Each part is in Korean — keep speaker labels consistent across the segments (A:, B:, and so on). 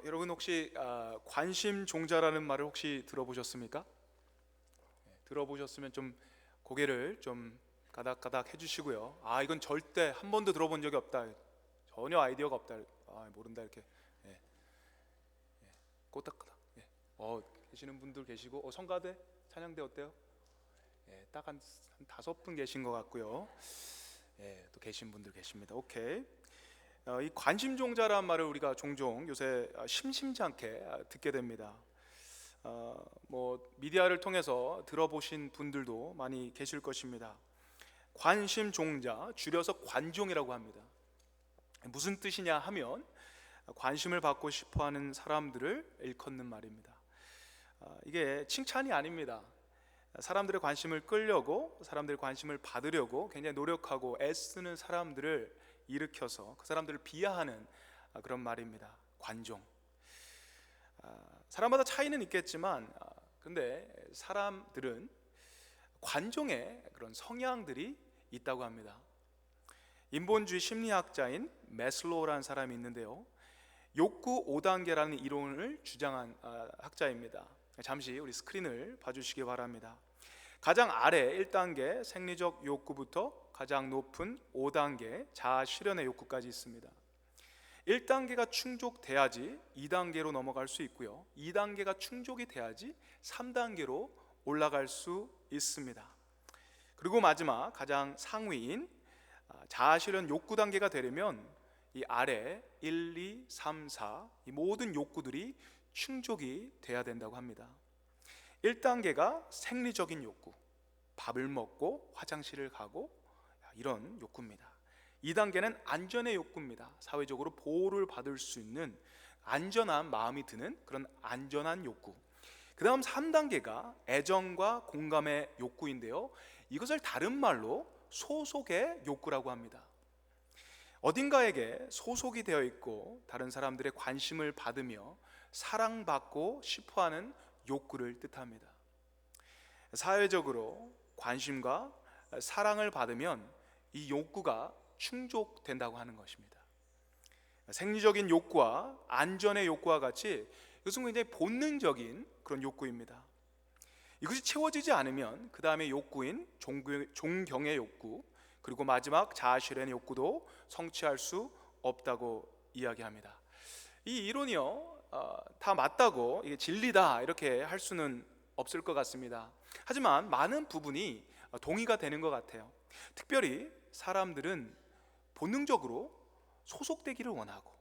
A: 여러분 혹시 관심 종자라는 말을 혹시 들어보셨습니까? 들어보셨으면 좀 고개를 좀 가닥가닥 해주시고요. 이건 절대 한 번도 들어본 적이 없다. 전혀 아이디어가 없다. 모른다 이렇게. 예, 꼬딱꼬딱. 계시는 분들 계시고, 성가대, 찬양대 어때요? 딱 한 5분 계신 것 같고요. 또 계신 분들 계십니다. 오케이. 이 관심종자라는 말을 우리가 종종 요새 심심치 않게 듣게 됩니다. 미디어를 통해서 들어보신 분들도 많이 계실 것입니다. 관심종자, 줄여서 관종이라고 합니다. 무슨 뜻이냐 하면 관심을 받고 싶어하는 사람들을 일컫는 말입니다. 이게 칭찬이 아닙니다. 사람들의 관심을 끌려고, 사람들의 관심을 받으려고 굉장히 노력하고 애쓰는 사람들을 일으켜서 그 사람들을 비하하는 그런 말입니다. 관종. 사람마다 차이는 있겠지만 근데 사람들은 관종의 그런 성향들이 있다고 합니다. 인본주의 심리학자인 매슬로우라는 사람이 있는데요, 욕구 5단계라는 이론을 주장한 학자입니다. 잠시 우리 스크린을 봐주시기 바랍니다. 가장 아래 1단계 생리적 욕구부터 가장 높은 5단계 자아 실현의 욕구까지 있습니다. 1단계가 충족돼야지 2단계로 넘어갈 수 있고요, 2단계가 충족이 돼야지 3단계로 올라갈 수 있습니다. 그리고 마지막 가장 상위인 자아 실현 욕구 단계가 되려면 이 아래 1, 2, 3, 4 이 모든 욕구들이 충족이 돼야 된다고 합니다. 1단계가 생리적인 욕구, 밥을 먹고 화장실을 가고 이런 욕구입니다. 2단계는 안전의 욕구입니다. 사회적으로 보호를 받을 수 있는 안전한 마음이 드는 그런 안전한 욕구. 그 다음 3단계가 애정과 공감의 욕구인데요, 이것을 다른 말로 소속의 욕구라고 합니다. 어딘가에게 소속이 되어 있고 다른 사람들의 관심을 받으며 사랑받고 싶어하는 욕구를 뜻합니다. 사회적으로 관심과 사랑을 받으면 이 욕구가 충족된다고 하는 것입니다. 생리적인 욕구와 안전의 욕구와 같이 이것은 굉장히 본능적인 그런 욕구입니다. 이것이 채워지지 않으면 그 다음에 욕구인 존경의 욕구, 그리고 마지막 자아 실현의 욕구도 성취할 수 없다고 이야기합니다. 이 이론이요, 다 맞다고 이게 진리다 이렇게 할 수는 없을 것 같습니다. 하지만 많은 부분이 동의가 되는 것 같아요. 특별히 사람들은 본능적으로 소속되기를 원하고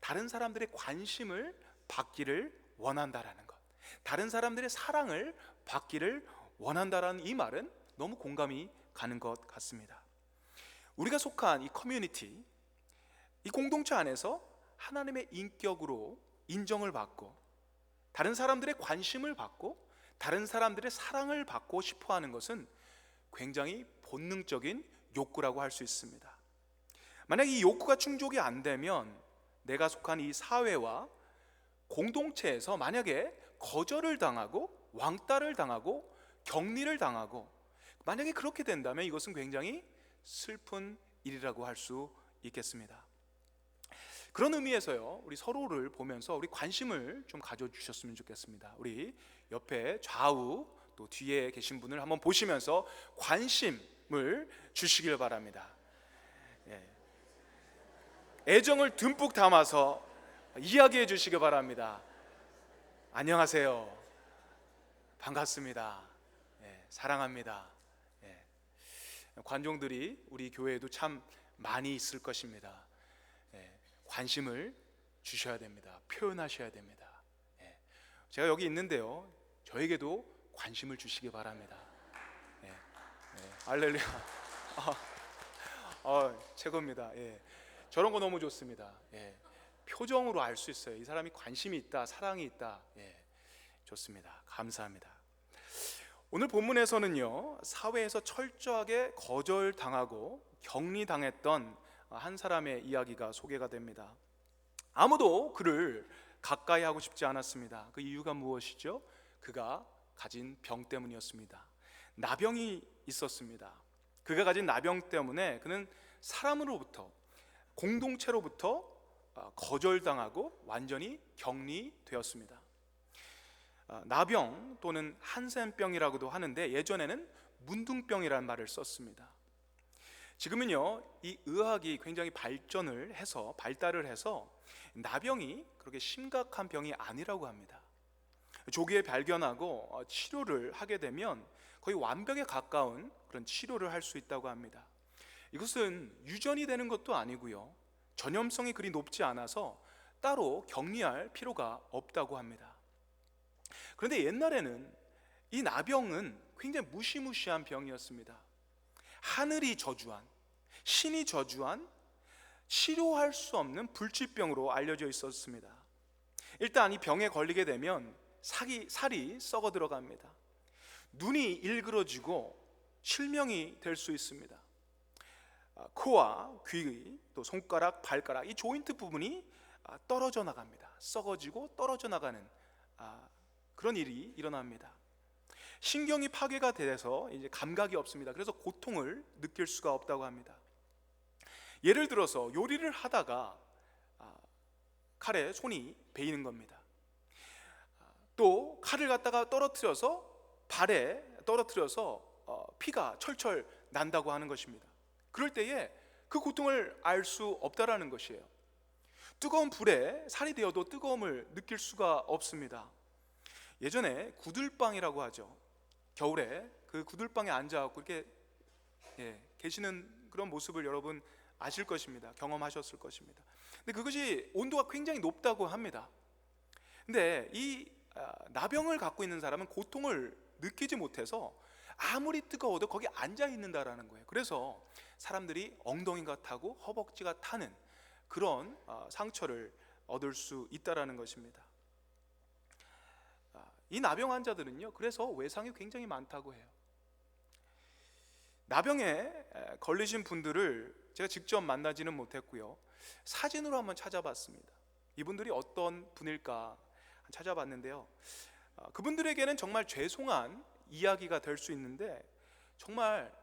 A: 다른 사람들의 관심을 받기를 원한다라는 것, 다른 사람들의 사랑을 받기를 원한다라는 이 말은 너무 공감이 가는 것 같습니다. 우리가 속한 이 커뮤니티, 이 공동체 안에서 하나님의 인격으로 인정을 받고 다른 사람들의 관심을 받고 다른 사람들의 사랑을 받고 싶어하는 것은 굉장히 본능적인 욕구라고 할 수 있습니다. 만약 이 욕구가 충족이 안 되면 내가 속한 이 사회와 공동체에서 만약에 거절을 당하고 왕따를 당하고 격리를 당하고, 만약에 그렇게 된다면 이것은 굉장히 슬픈 일이라고 할 수 있겠습니다. 그런 의미에서요, 우리 서로를 보면서 우리 관심을 좀 가져주셨으면 좋겠습니다. 우리 옆에 좌우 또 뒤에 계신 분을 한번 보시면서 관심을 주시길 바랍니다. 애정을 듬뿍 담아서 이야기해 주시기 바랍니다. 안녕하세요, 반갑습니다, 사랑합니다. 관종들이 우리 교회에도 참 많이 있을 것입니다. 관심을 주셔야 됩니다. 표현하셔야 됩니다. 제가 여기 있는데요, 저에게도 관심을 주시기 바랍니다. 할렐루야. 최고입니다. 저런 거 너무 좋습니다. 표정으로 알 수 있어요. 이 사람이 관심이 있다, 사랑이 있다. 좋습니다. 감사합니다. 오늘 본문에서는요, 사회에서 철저하게 거절당하고 격리당했던 한 사람의 이야기가 소개가 됩니다. 아무도 그를 가까이 하고 싶지 않았습니다. 그 이유가 무엇이죠? 그가 가진 병 때문이었습니다. 나병이 있었습니다. 그가 가진 나병 때문에 그는 사람으로부터, 공동체로부터 거절당하고 완전히 격리되었습니다. 나병 또는 한센병이라고도 하는데 예전에는 문둥병이라는 말을 썼습니다. 지금은요, 이 의학이 굉장히 발달을 해서 나병이 그렇게 심각한 병이 아니라고 합니다. 조기에 발견하고 치료를 하게 되면 거의 완벽에 가까운 그런 치료를 할 수 있다고 합니다. 이것은 유전이 되는 것도 아니고요, 전염성이 그리 높지 않아서 따로 격리할 필요가 없다고 합니다. 그런데 옛날에는 이 나병은 굉장히 무시무시한 병이었습니다. 하늘이 저주한, 신이 저주한, 치료할 수 없는 불치병으로 알려져 있었습니다. 일단 이 병에 걸리게 되면 살이 썩어 들어갑니다. 눈이 일그러지고 실명이 될 수 있습니다. 코와 귀, 또 손가락, 발가락, 이 조인트 부분이 떨어져 나갑니다. 썩어지고 떨어져 나가는 그런 일이 일어납니다. 신경이 파괴가 돼서 이제 감각이 없습니다. 그래서 고통을 느낄 수가 없다고 합니다. 예를 들어서 요리를 하다가 칼에 손이 베이는 겁니다. 또 칼을 갖다가 발에 떨어뜨려서 피가 철철 난다고 하는 것입니다. 그럴 때에 그 고통을 알 수 없다라는 것이에요. 뜨거운 불에 살이 되어도 뜨거움을 느낄 수가 없습니다. 예전에 구들방이라고 하죠. 겨울에 그 구들방에 앉아갖고 이렇게 계시는 그런 모습을 여러분 아실 것입니다. 경험하셨을 것입니다. 근데 그것이 온도가 굉장히 높다고 합니다. 근데 이 나병을 갖고 있는 사람은 고통을 느끼지 못해서 아무리 뜨거워도 거기 앉아 있는다라는 거예요. 그래서 사람들이 엉덩이가 타고 허벅지가 타는 그런 상처를 얻을 수 있다라는 것입니다. 이 나병 환자들은요, 그래서 외상이 굉장히 많다고 해요. 나병에 걸리신 분들을 제가 직접 만나지는 못했고요, 사진으로 한번 찾아봤습니다. 이분들이 어떤 분일까 찾아봤는데요, 그분들에게는 정말 죄송한 이야기가 될 수 있는데 정말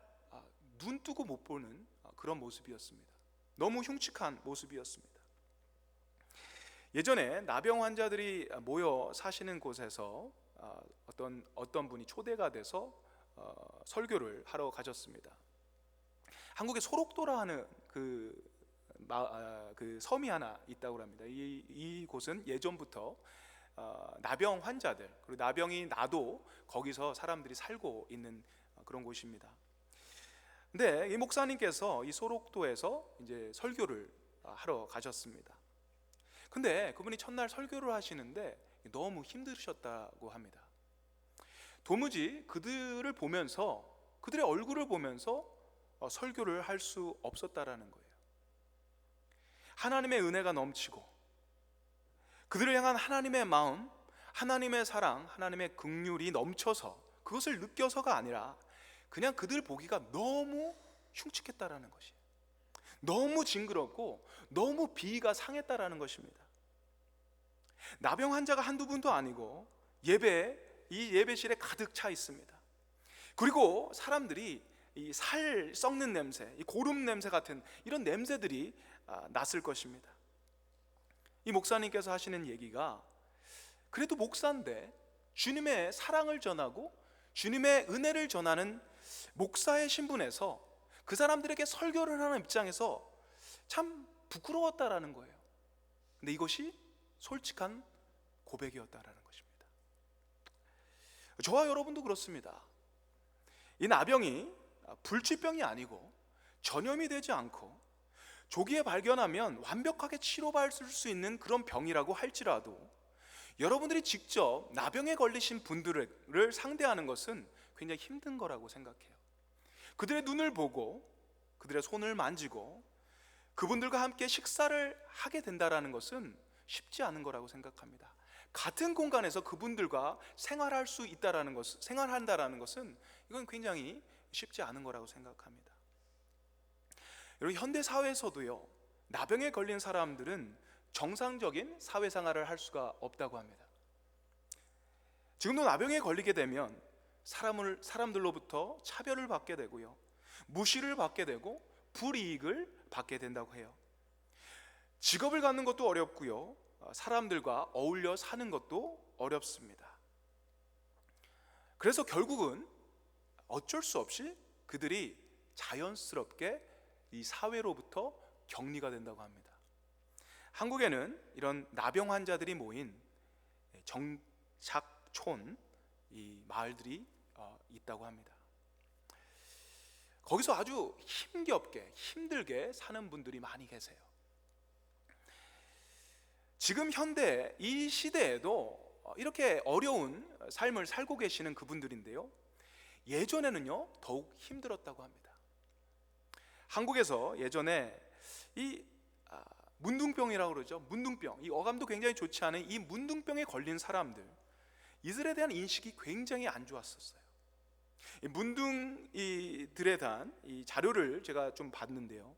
A: 눈 뜨고 못 보는 그런 모습이었습니다. 너무 흉측한 모습이었습니다. 예전에 나병 환자들이 모여 사시는 곳에서 어떤 분이 초대가 돼서 설교를 하러 가셨습니다. 한국에 소록도라 하는 그 섬이 하나 있다고 합니다. 이 곳은 예전부터 나병 환자들, 그리고 나병이 나도 거기서 사람들이 살고 있는 그런 곳입니다. 근데 이 목사님께서 이 소록도에서 이제 설교를 하러 가셨습니다. 근데 그분이 첫날 설교를 하시는데 너무 힘드셨다고 합니다. 도무지 그들을 보면서, 그들의 얼굴을 보면서 설교를 할 수 없었다라는 거예요. 하나님의 은혜가 넘치고 그들을 향한 하나님의 마음, 하나님의 사랑, 하나님의 긍휼이 넘쳐서 그것을 느껴서가 아니라 그냥 그들 보기가 너무 흉측했다라는 것이에요. 너무 징그럽고 너무 비위가 상했다라는 것입니다. 나병 환자가 한두 분도 아니고 이 예배실에 가득 차 있습니다. 그리고 사람들이 이 살 썩는 냄새, 이 고름 냄새 같은 이런 냄새들이 났을 것입니다. 이 목사님께서 하시는 얘기가, 그래도 목사인데 주님의 사랑을 전하고 주님의 은혜를 전하는 목사의 신분에서 그 사람들에게 설교를 하는 입장에서 참 부끄러웠다라는 거예요. 근데 이것이 솔직한 고백이었다라는 것입니다. 저와 여러분도 그렇습니다. 이 나병이 불치병이 아니고 전염이 되지 않고 조기에 발견하면 완벽하게 치료받을 수 있는 그런 병이라고 할지라도 여러분들이 직접 나병에 걸리신 분들을 상대하는 것은 굉장히 힘든 거라고 생각해요. 그들의 눈을 보고 그들의 손을 만지고 그분들과 함께 식사를 하게 된다는 것은 쉽지 않은 거라고 생각합니다. 같은 공간에서 그분들과 생활한다는 것은 이건 굉장히 쉽지 않은 거라고 생각합니다. 여러분, 현대 사회에서도요, 나병에 걸린 사람들은 정상적인 사회생활을 할 수가 없다고 합니다. 지금도 나병에 걸리게 되면 사람들로부터 차별을 받게 되고요, 무시를 받게 되고 불이익을 받게 된다고 해요. 직업을 갖는 것도 어렵고요, 사람들과 어울려 사는 것도 어렵습니다. 그래서 결국은 어쩔 수 없이 그들이 자연스럽게 이 사회로부터 격리가 된다고 합니다. 한국에는 이런 나병 환자들이 모인 정착촌, 이 마을들이 있다고 합니다. 거기서 아주 힘겹게 힘들게 사는 분들이 많이 계세요. 지금 현대 이 시대에도 이렇게 어려운 삶을 살고 계시는 그분들인데요, 예전에는요 더욱 힘들었다고 합니다. 한국에서 예전에 이 문둥병이라고 그러죠. 문둥병, 이 어감도 굉장히 좋지 않은 이 문둥병에 걸린 사람들, 이들에 대한 인식이 굉장히 안 좋았었어요. 이 문둥이들에 대한 이 자료를 제가 좀 봤는데요,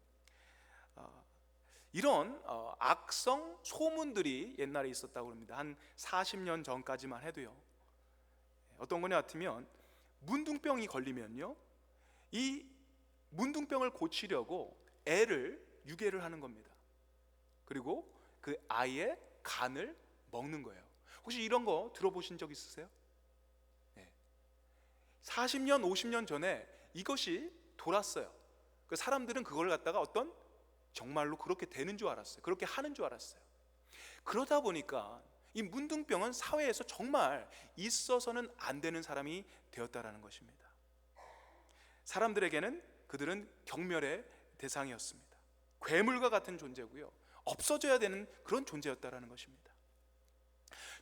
A: 이런 악성 소문들이 옛날에 있었다고 합니다. 한 40년 전까지만 해도요. 어떤 거냐 같으면 문둥병이 걸리면요, 이 문둥병을 고치려고 애를 유괴를 하는 겁니다. 그리고 그 아이의 간을 먹는 거예요. 혹시 이런 거 들어보신 적 있으세요? 40년, 50년 전에 이것이 돌았어요. 그 사람들은 그걸 갖다가 어떤 정말로 그렇게 되는 줄 알았어요. 그렇게 하는 줄 알았어요. 그러다 보니까 이 문둥병은 사회에서 정말 있어서는 안 되는 사람이 되었다라는 것입니다. 사람들에게는 그들은 경멸의 대상이었습니다. 괴물과 같은 존재고요, 없어져야 되는 그런 존재였다라는 것입니다.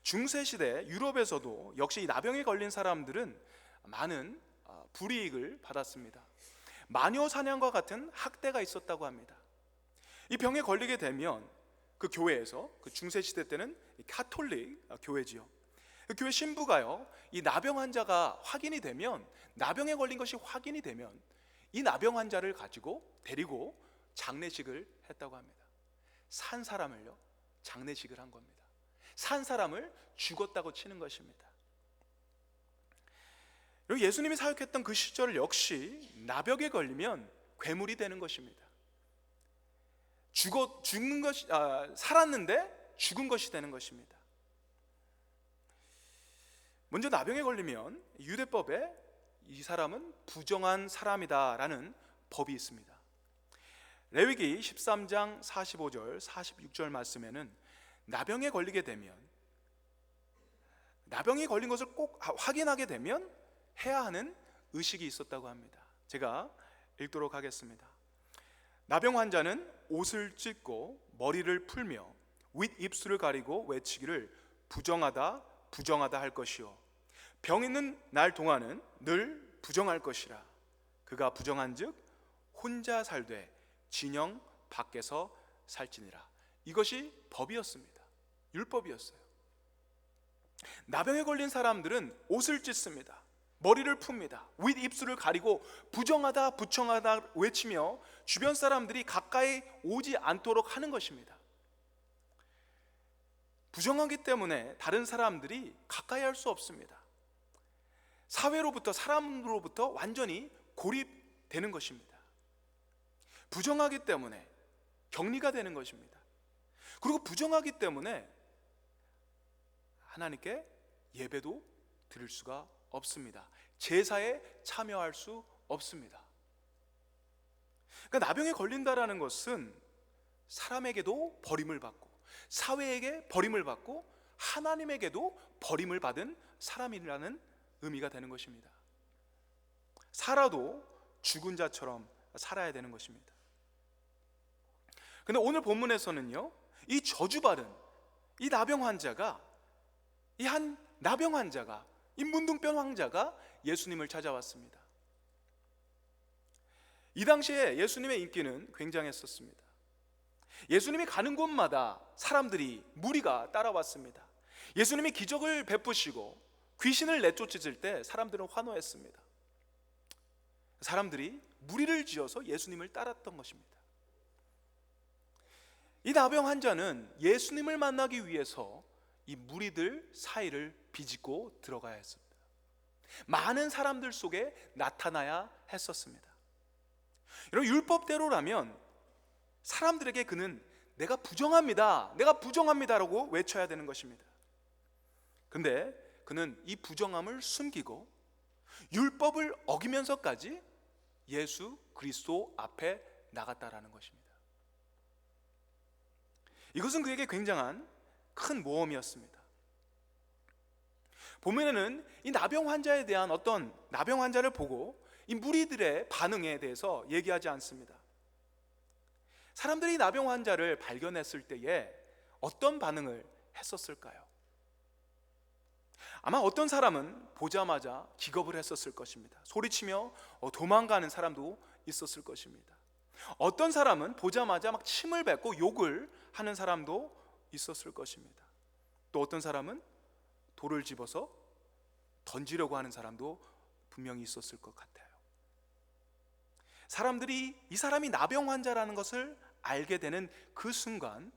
A: 중세시대 유럽에서도 역시 이 나병에 걸린 사람들은 많은 불이익을 받았습니다. 마녀 사냥과 같은 학대가 있었다고 합니다. 이 병에 걸리게 되면 그 교회에서, 그 중세시대 때는 카톨릭 교회지요, 그 교회 신부가요, 이 나병 환자가 확인이 되면, 나병에 걸린 것이 확인이 되면 이 나병 환자를 가지고 데리고 장례식을 했다고 합니다. 산 사람을요 장례식을 한 겁니다. 산 사람을 죽었다고 치는 것입니다. 예수님이 사역했던 그 시절 역시 나병에 걸리면 괴물이 되는 것입니다. 죽는 것이 살았는데 죽은 것이 되는 것입니다. 먼저 나병에 걸리면 유대법에 이 사람은 부정한 사람이다라는 법이 있습니다. 레위기 13장 45절 46절 말씀에는 나병에 걸리게 되면, 나병이 걸린 것을 꼭 확인하게 되면 해야 하는 의식이 있었다고 합니다. 제가 읽도록 하겠습니다. 나병 환자는 옷을 찢고 머리를 풀며 윗입술을 가리고 외치기를 부정하다 부정하다 할 것이요, 병 있는 날 동안은 늘 부정할 것이라. 그가 부정한즉 혼자 살되 진영 밖에서 살지니라. 이것이 법이었습니다. 율법이었어요. 나병에 걸린 사람들은 옷을 찢습니다. 머리를 풉니다. 윗입술을 가리고 부정하다 부정하다 외치며 주변 사람들이 가까이 오지 않도록 하는 것입니다. 부정하기 때문에 다른 사람들이 가까이 할 수 없습니다. 사회로부터, 사람으로부터 완전히 고립되는 것입니다. 부정하기 때문에 격리가 되는 것입니다. 그리고 부정하기 때문에 하나님께 예배도 드릴 수가 없습니다. 제사에 참여할 수 없습니다. 그러니까 나병에 걸린다라는 것은 사람에게도 버림을 받고, 사회에게 버림을 받고, 하나님에게도 버림을 받은 사람이라는 의미가 되는 것입니다. 살아도 죽은 자처럼 살아야 되는 것입니다. 그런데 오늘 본문에서는요, 이 저주받은 이 나병 환자가, 이 한 나병 환자가, 이 문둥병 환자가 예수님을 찾아왔습니다. 이 당시에 예수님의 인기는 굉장했었습니다. 예수님이 가는 곳마다 사람들이, 무리가 따라왔습니다. 예수님이 기적을 베푸시고 귀신을 내쫓으실 때 사람들은 환호했습니다. 사람들이 무리를 지어서 예수님을 따랐던 것입니다. 이 나병 환자는 예수님을 만나기 위해서 이 무리들 사이를 비집고 들어가야 했습니다. 많은 사람들 속에 나타나야 했었습니다. 여러분, 율법대로라면 사람들에게 그는 내가 부정합니다라고 외쳐야 되는 것입니다. 근데 그는 이 부정함을 숨기고 율법을 어기면서까지 예수 그리스도 앞에 나갔다라는 것입니다. 이것은 그에게 굉장한 큰 모험이었습니다. 보면은 이 나병 환자에 대한 어떤 나병 환자를 보고 이 무리들의 반응에 대해서 얘기하지 않습니다. 사람들이 나병 환자를 발견했을 때에 어떤 반응을 했었을까요? 아마 어떤 사람은 보자마자 기겁을 했었을 것입니다. 소리치며 도망가는 사람도 있었을 것입니다. 어떤 사람은 보자마자 막 침을 뱉고 욕을 하는 사람도 있었을 것입니다. 또 어떤 사람은 돌을 집어서 던지려고 하는 사람도 분명히 있었을 것 같아요. 사람들이 이 사람이 나병 환자라는 것을 알게 되는 그 순간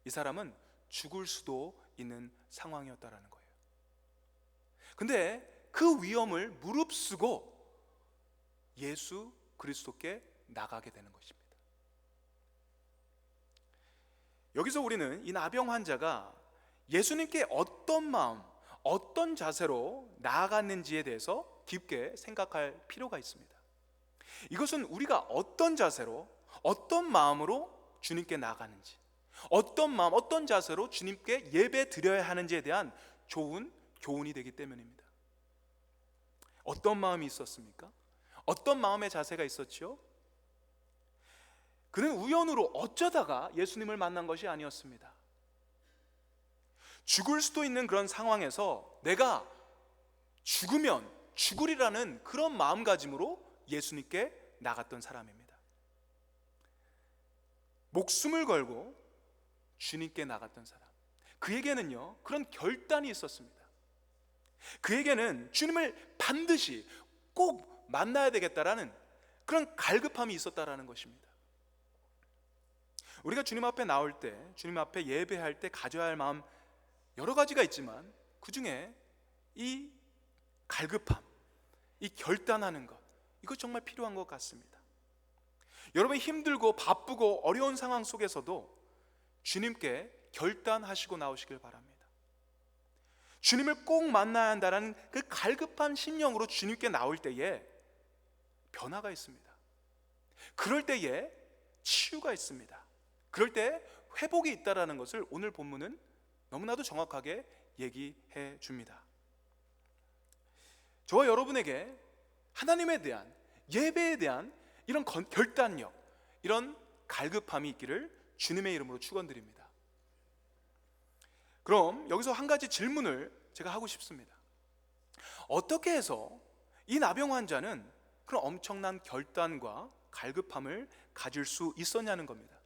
A: 이 사람은 죽을 수도 있는 상황이었다라는 거예요. 근데 그 위험을 무릅쓰고 예수 그리스도께 나가게 되는 것입니다. 여기서 우리는 이 나병 환자가 예수님께 어떤 마음, 어떤 자세로 나아갔는지에 대해서 깊게 생각할 필요가 있습니다. 이것은 우리가 어떤 자세로, 어떤 마음으로 주님께 나가는지, 어떤 마음, 어떤 자세로 주님께 예배 드려야 하는지에 대한 좋은 교훈이 되기 때문입니다. 어떤 마음이 있었습니까? 어떤 마음의 자세가 있었지요? 그는 우연으로 어쩌다가 예수님을 만난 것이 아니었습니다. 죽을 수도 있는 그런 상황에서 내가 죽으면 죽으리라는 그런 마음가짐으로 예수님께 나갔던 사람입니다. 목숨을 걸고 주님께 나갔던 사람. 그에게는요, 그런 결단이 있었습니다. 그에게는 주님을 반드시 꼭 만나야 되겠다라는 그런 갈급함이 있었다라는 것입니다. 우리가 주님 앞에 나올 때, 주님 앞에 예배할 때 가져야 할 마음 여러 가지가 있지만 그 중에 이 갈급함, 이 결단하는 것, 이거 정말 필요한 것 같습니다. 여러분이 힘들고 바쁘고 어려운 상황 속에서도 주님께 결단하시고 나오시길 바랍니다. 주님을 꼭 만나야 한다는 그 갈급한 심령으로 주님께 나올 때에 변화가 있습니다. 그럴 때에 치유가 있습니다. 그럴 때 회복이 있다는 것을 오늘 본문은 너무나도 정확하게 얘기해 줍니다. 저와 여러분에게 하나님에 대한, 예배에 대한 이런 결단력, 이런 갈급함이 있기를 주님의 이름으로 축원드립니다. 그럼 여기서 한 가지 질문을 제가 하고 싶습니다. 어떻게 해서 이 나병 환자는 그런 엄청난 결단과 갈급함을 가질 수 있었냐는 겁니다.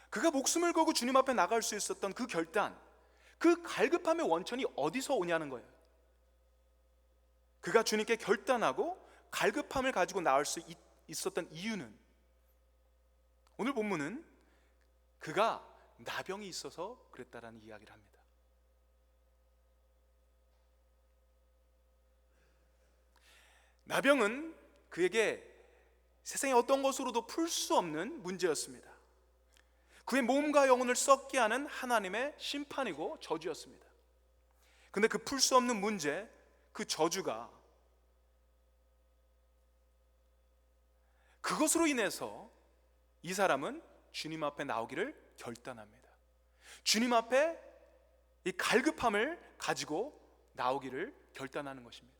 A: 그가 목숨을 걸고 주님 앞에 나갈 수 있었던 그 결단, 그 갈급함의 원천이 어디서 오냐는 거예요. 그가 주님께 결단하고 갈급함을 가지고 나올 수 있었던 이유는, 오늘 본문은 그가 나병이 있어서 그랬다라는 이야기를 합니다. 나병은 그에게 세상의 어떤 것으로도 풀 수 없는 문제였습니다. 그의 몸과 영혼을 썩게 하는 하나님의 심판이고 저주였습니다. 그런데 그 풀 수 없는 문제, 그 저주가 그것으로 인해서 이 사람은 주님 앞에 나오기를 결단합니다. 주님 앞에 이 갈급함을 가지고 나오기를 결단하는 것입니다.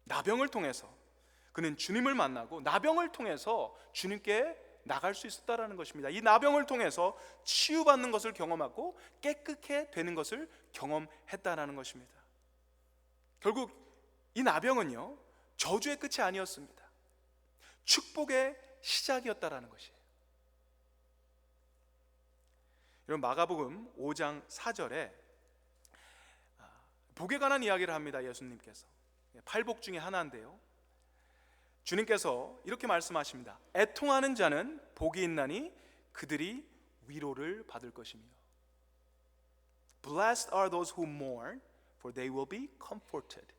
A: 나병을 통해서 그는 주님을 만나고 나병을 통해서 주님께 나갈 수 있었다라는 것입니다. 이 나병을 통해서 치유받는 것을 경험하고 깨끗해 되는 것을 경험했다라는 것입니다. 결국 이 나병은요, 저주의 끝이 아니었습니다. 축복의 시작이었다라는 것이에요. 여러분, 마가복음 5장 4절에 복에 관한 이야기를 합니다. 예수님께서 팔복 중에 하나인데요, 주님께서 이렇게 말씀하십니다. 애통하는 자는 복이 있나니 그들이 위로를 받을 것이며, Blessed are those who mourn, for they will be comforted.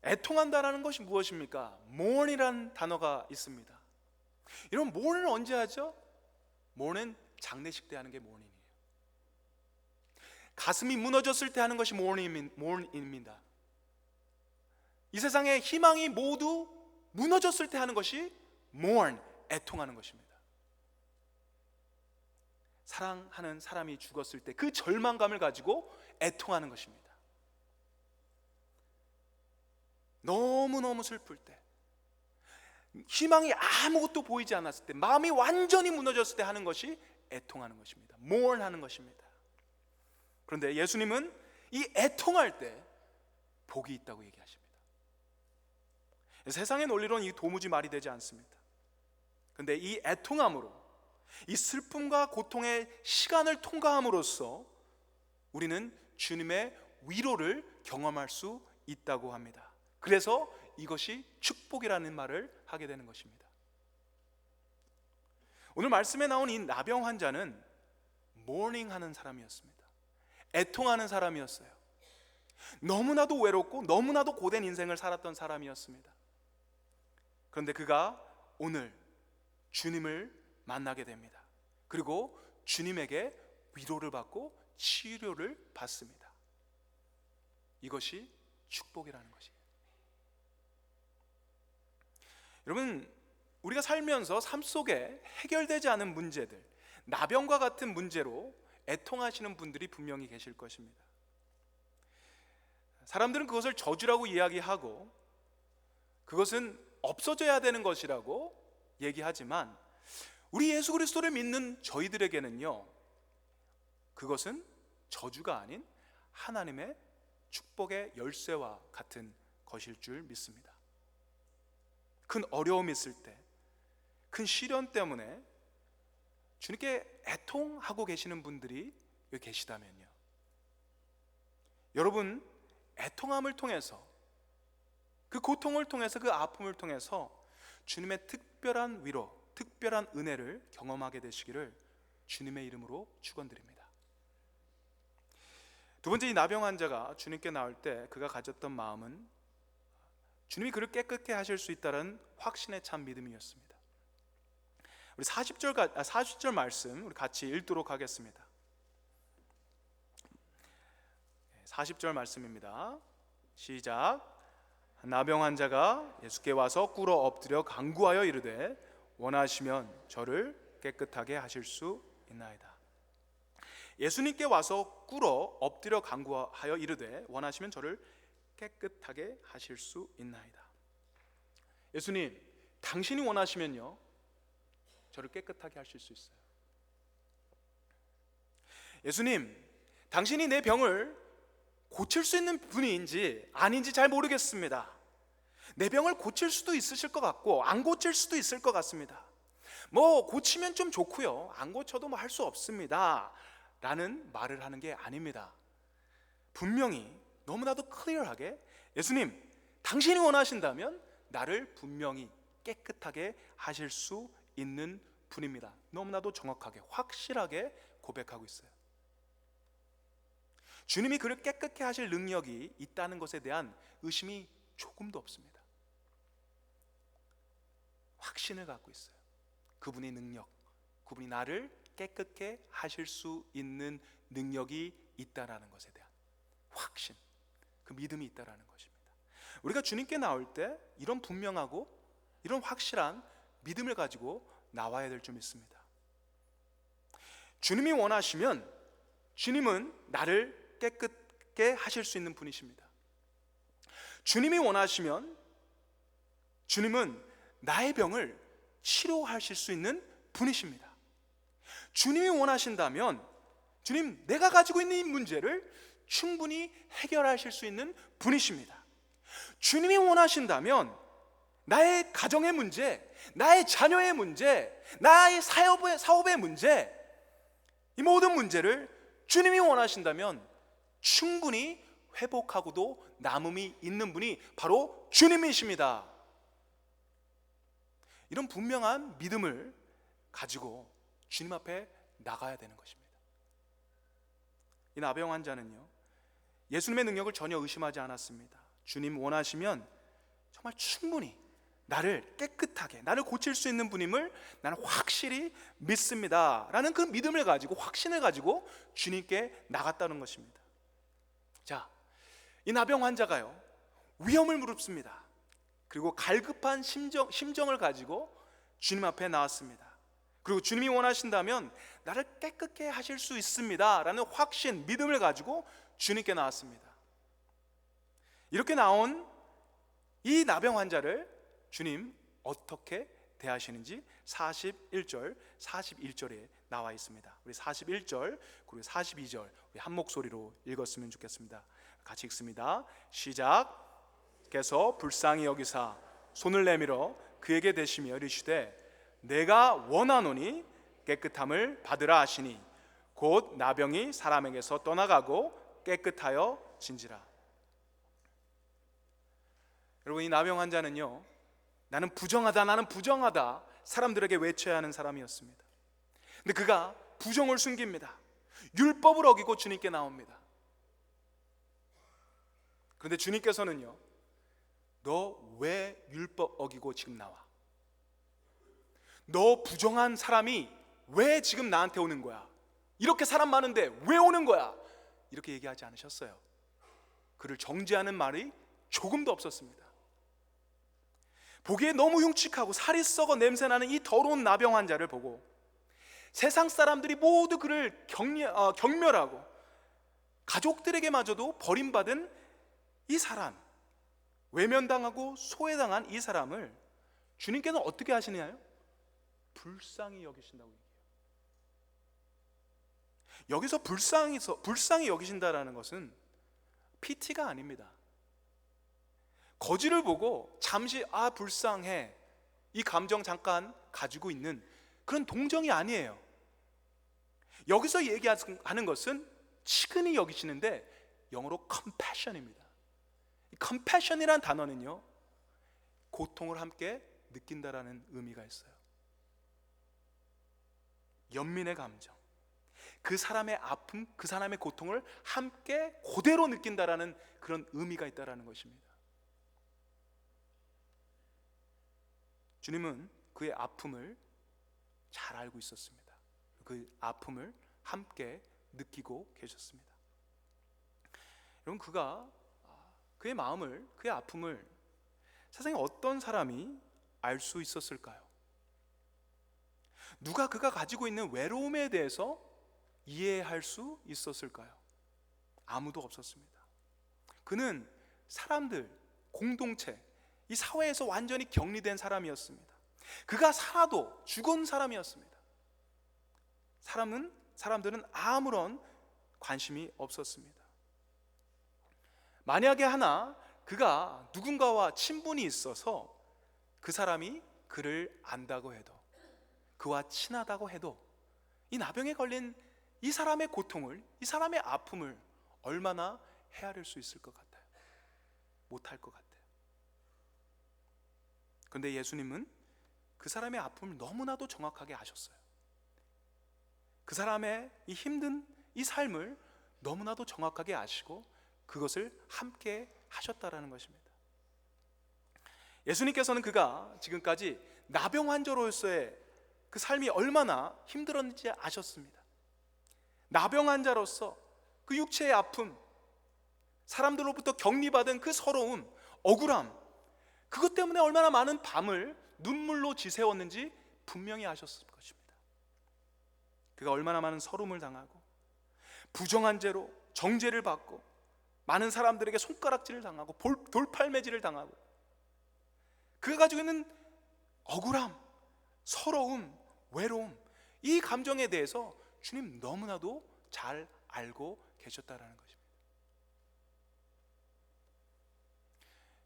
A: 애통한다라는 것이 무엇입니까? mourn이라는 단어가 있습니다. 이런 모urn을 언제 하죠? 모urn은 장례식 때 하는 게 모urn이에요. 가슴이 무너졌을 때 하는 것이 모urn입니다. 이 세상의 희망이 모두 무너졌을 때 하는 것이 mourn, 애통하는 것입니다. 사랑하는 사람이 죽었을 때 그 절망감을 가지고 애통하는 것입니다. 너무너무 슬플 때, 희망이 아무것도 보이지 않았을 때, 마음이 완전히 무너졌을 때 하는 것이 애통하는 것입니다. mourn하는 것입니다. 그런데 예수님은 이 애통할 때 복이 있다고 얘기하십니다. 세상의 논리로는 이 도무지 말이 되지 않습니다. 그런데 이 애통함으로, 이 슬픔과 고통의 시간을 통과함으로써 우리는 주님의 위로를 경험할 수 있다고 합니다. 그래서 이것이 축복이라는 말을 하게 되는 것입니다. 오늘 말씀에 나온 이 나병 환자는 모닝하는 사람이었습니다. 애통하는 사람이었어요. 너무나도 외롭고 너무나도 고된 인생을 살았던 사람이었습니다. 그런데 그가 오늘 주님을 만나게 됩니다. 그리고 주님에게 위로를 받고 치료를 받습니다. 이것이 축복이라는 것이에요. 여러분, 우리가 살면서 삶 속에 해결되지 않은 문제들, 나병과 같은 문제로 애통하시는 분들이 분명히 계실 것입니다. 사람들은 그것을 저주라고 이야기하고 그것은 없어져야 되는 것이라고 얘기하지만 우리 예수 그리스도를 믿는 저희들에게는요, 그것은 저주가 아닌 하나님의 축복의 열쇠와 같은 것일 줄 믿습니다. 큰 어려움이 있을 때, 큰 시련 때문에 주님께 애통하고 계시는 분들이 여기 계시다면요, 여러분 애통함을 통해서, 그 고통을 통해서, 그 아픔을 통해서 주님의 특별한 위로, 특별한 은혜를 경험하게 되시기를 주님의 이름으로 축원드립니다. 두 번째, 이 나병 환자가 주님께 나올 때 그가 가졌던 마음은 주님이 그를 깨끗게 하실 수 있다는 확신에 찬 믿음이었습니다. 우리 40절 말씀 우리 같이 읽도록 하겠습니다. 40절 말씀입니다. 시작. 나병 환자가 예수께 와서 꿇어 엎드려 간구하여 이르되 원하시면 저를 깨끗하게 하실 수 있나이다. 예수님께 와서 꿇어 엎드려 간구하여 이르되 원하시면 저를 깨끗하게 하실 수 있나이다. 예수님, 당신이 원하시면요, 저를 깨끗하게 하실 수 있어요. 예수님, 당신이 내 병을 고칠 수 있는 분인지 아닌지 잘 모르겠습니다. 내 병을 고칠 수도 있으실 것 같고 안 고칠 수도 있을 것 같습니다. 뭐 고치면 좀 좋고요, 안 고쳐도 뭐 할 수 없습니다 라는 말을 하는 게 아닙니다. 분명히 너무나도 클리어하게 예수님, 당신이 원하신다면 나를 분명히 깨끗하게 하실 수 있는 분입니다. 너무나도 정확하게, 확실하게 고백하고 있어요. 주님이 그를 깨끗게 하실 능력이 있다는 것에 대한 의심이 조금도 없습니다. 확신을 갖고 있어요. 그분의 능력, 그분이 나를 깨끗게 하실 수 있는 능력이 있다라는 것에 대한 확신, 그 믿음이 있다라는 것입니다. 우리가 주님께 나올 때 이런 분명하고 이런 확실한 믿음을 가지고 나와야 될 줄 믿습니다. 주님이 원하시면 주님은 나를 깨끗게 하실 수 있는 분이십니다. 주님이 원하시면 주님은 나의 병을 치료하실 수 있는 분이십니다. 주님이 원하신다면 주님, 내가 가지고 있는 이 문제를 충분히 해결하실 수 있는 분이십니다. 주님이 원하신다면 나의 가정의 문제, 나의 자녀의 문제, 나의 사업의 문제, 이 모든 문제를 주님이 원하신다면 충분히 회복하고도 남음이 있는 분이 바로 주님이십니다. 이런 분명한 믿음을 가지고 주님 앞에 나가야 되는 것입니다. 이 나병 환자는요, 예수님의 능력을 전혀 의심하지 않았습니다. 주님 원하시면 정말 충분히 나를 깨끗하게, 나를 고칠 수 있는 분임을 나는 확실히 믿습니다 라는 그 믿음을 가지고, 확신을 가지고 주님께 나갔다는 것입니다. 자, 이 나병 환자가요, 위험을 무릅습니다. 그리고 갈급한 심정을 가지고 주님 앞에 나왔습니다. 그리고 주님이 원하신다면 나를 깨끗게 하실 수 있습니다 라는 확신, 믿음을 가지고 주님께 나왔습니다. 이렇게 나온 이 나병 환자를 주님 어떻게 대하시는지 41절, 41절에 나와 있습니다. 우리 41절 그리고 42절 우리 한 목소리로 읽었으면 좋겠습니다. 같이 읽습니다. 시작. 께서 불쌍히 여기사 손을 내밀어 그에게 대시며 이르시되 내가 원하노니 깨끗함을 받으라 하시니 곧 나병이 사람에게서 떠나가고 깨끗하여 진지라. 여러분, 이 나병 환자는요, 나는 부정하다, 나는 부정하다 사람들에게 외쳐야 하는 사람이었습니다. 근데 그가 부정을 숨깁니다. 율법을 어기고 주님께 나옵니다. 그런데 주님께서는요, 너 왜 율법 어기고 지금 나와? 너 부정한 사람이 왜 지금 나한테 오는 거야? 이렇게 사람 많은데 왜 오는 거야? 이렇게 얘기하지 않으셨어요. 그를 정죄하는 말이 조금도 없었습니다. 보기에 너무 흉측하고 살이 썩어 냄새나는 이 더러운 나병 환자를 보고 세상 사람들이 모두 그를 경멸하고 가족들에게마저도 버림받은 이 사람, 외면당하고 소외당한 이 사람을 주님께는 어떻게 하시느냐요? 불쌍히 여기신다고 얘기해요. 여기서 불쌍히 여기신다라는 것은 PT가 아닙니다. 거지를 보고 잠시 불쌍해, 이 감정 잠깐 가지고 있는 그런 동정이 아니에요. 여기서 얘기하는 것은 치근히 여기시는데 영어로 compassion입니다. 이 compassion이라는 단어는요, 고통을 함께 느낀다라는 의미가 있어요. 연민의 감정, 그 사람의 아픔, 그 사람의 고통을 함께 그대로 느낀다라는 그런 의미가 있다라는 것입니다. 주님은 그의 아픔을 잘 알고 있었습니다. 그 아픔을 함께 느끼고 계셨습니다. 여러분, 그의 마음을, 그의 아픔을 세상에 어떤 사람이 알 수 있었을까요? 누가 그가 가지고 있는 외로움에 대해서 이해할 수 있었을까요? 아무도 없었습니다. 그는 사람들, 공동체, 이 사회에서 완전히 격리된 사람이었습니다. 그가 살아도 죽은 사람이었습니다. 사람들은 아무런 관심이 없었습니다. 만약에 그가 누군가와 친분이 있어서 그 사람이 그를 안다고 해도, 그와 친하다고 해도 이 나병에 걸린 이 사람의 고통을, 이 사람의 아픔을 얼마나 헤아릴 수 있을 것 같아요? 못할 것 같아요. 그런데 예수님은 그 사람의 아픔을 너무나도 정확하게 아셨어요. 그 사람의 이 힘든 이 삶을 너무나도 정확하게 아시고 그것을 함께 하셨다라는 것입니다. 예수님께서는 그가 지금까지 나병 환자로서의 그 삶이 얼마나 힘들었는지 아셨습니다. 나병 환자로서 그 육체의 아픔, 사람들로부터 격리받은 그 서러움, 억울함, 그것 때문에 얼마나 많은 밤을 눈물로 지새웠는지 분명히 아셨을 것입니다. 그가 얼마나 많은 서름을 당하고 부정한 죄로 정죄를 받고 많은 사람들에게 손가락질을 당하고 돌팔매질을 당하고 그가 가지고 있는 억울함, 서러움, 외로움, 이 감정에 대해서 주님 너무나도 잘 알고 계셨다라는 것입니다.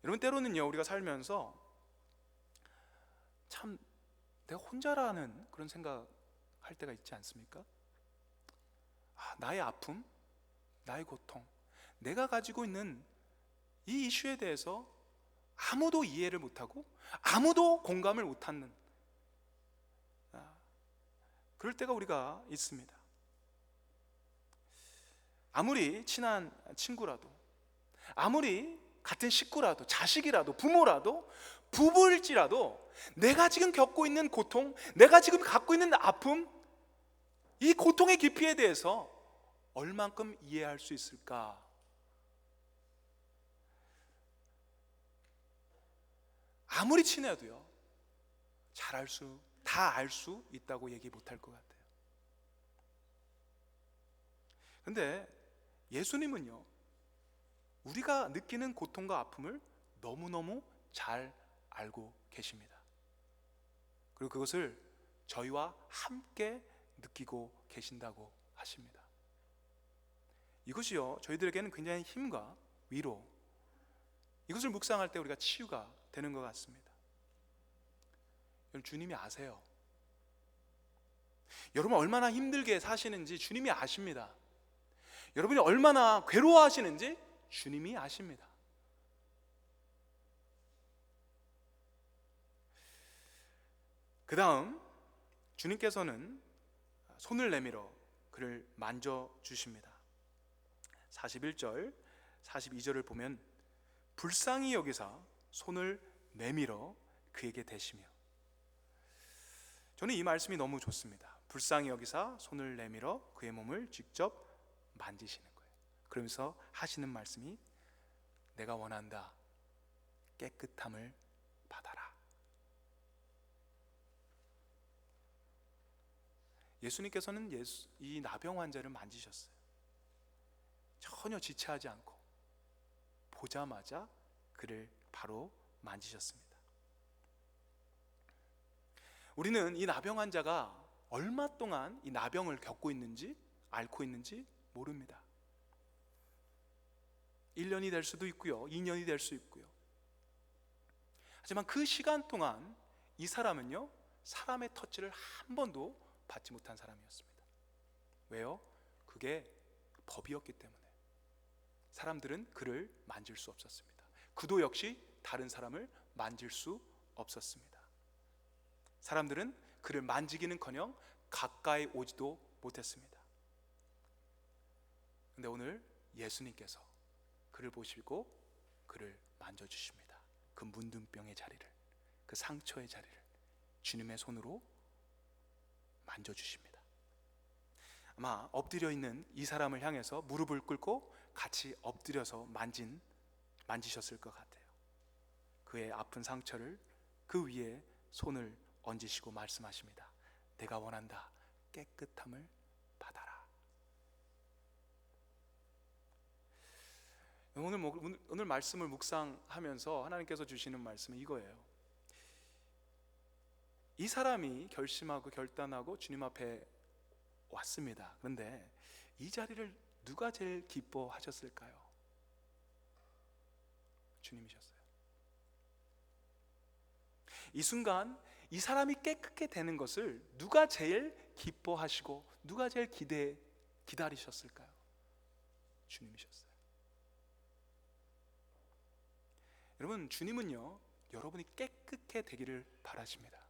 A: 여러분, 때로는요, 우리가 살면서 참 내가 혼자라는 그런 생각할 때가 있지 않습니까? 나의 아픔, 나의 고통, 내가 가지고 있는 이 이슈에 대해서 아무도 이해를 못하고 아무도 공감을 못하는 그럴 때가 우리가 있습니다. 아무리 친한 친구라도, 아무리 같은 식구라도, 자식이라도, 부모라도 부부일지라도 내가 지금 겪고 있는 고통, 내가 지금 갖고 있는 아픔, 이 고통의 깊이에 대해서 얼만큼 이해할 수 있을까? 아무리 친해도요, 다 알 수 있다고 얘기 못할 것 같아요. 근데 예수님은요, 우리가 느끼는 고통과 아픔을 너무너무 잘 알고 계십니다. 그리고 그것을 저희와 함께 느끼고 계신다고 하십니다. 이것이요, 저희들에게는 굉장히 힘과 위로, 이것을 묵상할 때 우리가 치유가 되는 것 같습니다. 여러분, 주님이 아세요. 여러분 얼마나 힘들게 사시는지 주님이 아십니다. 여러분이 얼마나 괴로워하시는지 주님이 아십니다. 그 다음 주님께서는 손을 내밀어 그를 만져주십니다. 41절, 42절을 보면 불쌍히 여기사 손을 내밀어 그에게 대시며, 저는 이 말씀이 너무 좋습니다. 불쌍히 여기사 손을 내밀어 그의 몸을 직접 만지시는 거예요. 그러면서 하시는 말씀이 내가 원한다, 깨끗함을 받아라. 예수님께서는 이 나병 환자를 만지셨어요. 전혀 지체하지 않고 보자마자 그를 바로 만지셨습니다. 우리는 이 나병 환자가 얼마 동안 이 나병을 겪고 있는지, 앓고 있는지 모릅니다. 1년이 될 수도 있고요, 2년이 될 수 있고요. 하지만 그 시간 동안 이 사람은요, 사람의 터치를 한 번도 받지 못한 사람이었습니다. 왜요? 그게 법이었기 때문에 사람들은 그를 만질 수 없었습니다. 그도 역시 다른 사람을 만질 수 없었습니다. 사람들은 그를 만지기는커녕 가까이 오지도 못했습니다. 그런데 오늘 예수님께서 그를 보시고 그를 만져주십니다. 그 문둥병의 자리를, 그 상처의 자리를 주님의 손으로 만져주십니다. 아마 엎드려 있는 이 사람을 향해서 무릎을 꿇고 같이 엎드려서 만지셨을 것 같아요. 그의 아픈 상처를 그 위에 손을 얹으시고 말씀하십니다. 내가 원한다, 깨끗함을 받아라. 오늘 말씀을 묵상하면서 하나님께서 주시는 말씀은 이거예요. 이 사람이 결심하고 결단하고 주님 앞에 왔습니다. 그런데 이 자리를 누가 제일 기뻐하셨을까요? 주님이셨어요. 이 순간 이 사람이 깨끗게 되는 것을 누가 제일 기뻐하시고 누가 제일 기다리셨을까요? 주님이셨어요. 여러분, 주님은요, 여러분이 깨끗게 되기를 바라십니다.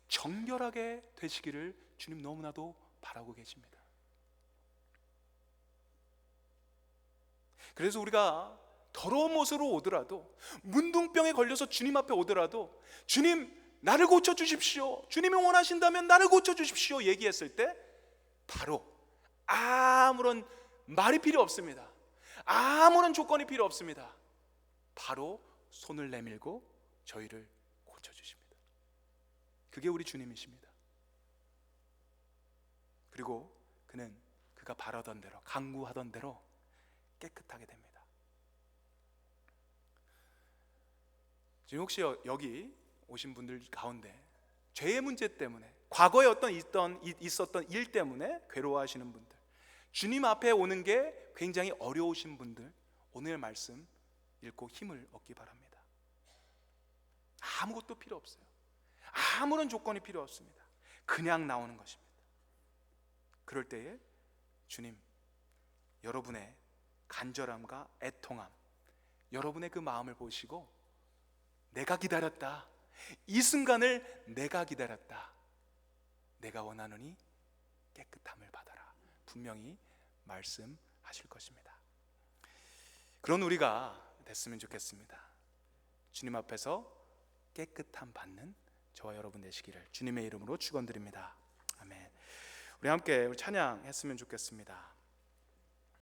A: 정결하게 되시기를 주님 너무나도 바라고 계십니다. 그래서 우리가 더러운 모습으로 오더라도, 문둥병에 걸려서 주님 앞에 오더라도, 주님 나를 고쳐주십시오, 주님이 원하신다면 나를 고쳐주십시오 얘기했을 때 바로 아무런 말이 필요 없습니다. 아무런 조건이 필요 없습니다. 바로 손을 내밀고 저희를 고쳐주십니다. 그게 우리 주님이십니다. 그리고 그는 그가 바라던 대로, 간구하던 대로 깨끗하게 됩니다. 지금 혹시 여기 오신 분들 가운데 죄의 문제 때문에, 과거에 있었던 일 때문에 괴로워하시는 분들, 주님 앞에 오는 게 굉장히 어려우신 분들, 오늘 말씀 읽고 힘을 얻기 바랍니다. 아무것도 필요 없어요. 아무런 조건이 필요 없습니다. 그냥 나오는 것입니다. 그럴 때에 주님, 여러분의 간절함과 애통함, 여러분의 그 마음을 보시고 내가 기다렸다, 이 순간을 내가 기다렸다, 내가 원하노니 깨끗함을 받아라, 분명히 말씀하실 것입니다. 그런 우리가 됐으면 좋겠습니다. 주님 앞에서 깨끗함 받는 저와 여러분 되시기를 주님의 이름으로 축원드립니다. 아멘. 우리 함께 찬양했으면 좋겠습니다.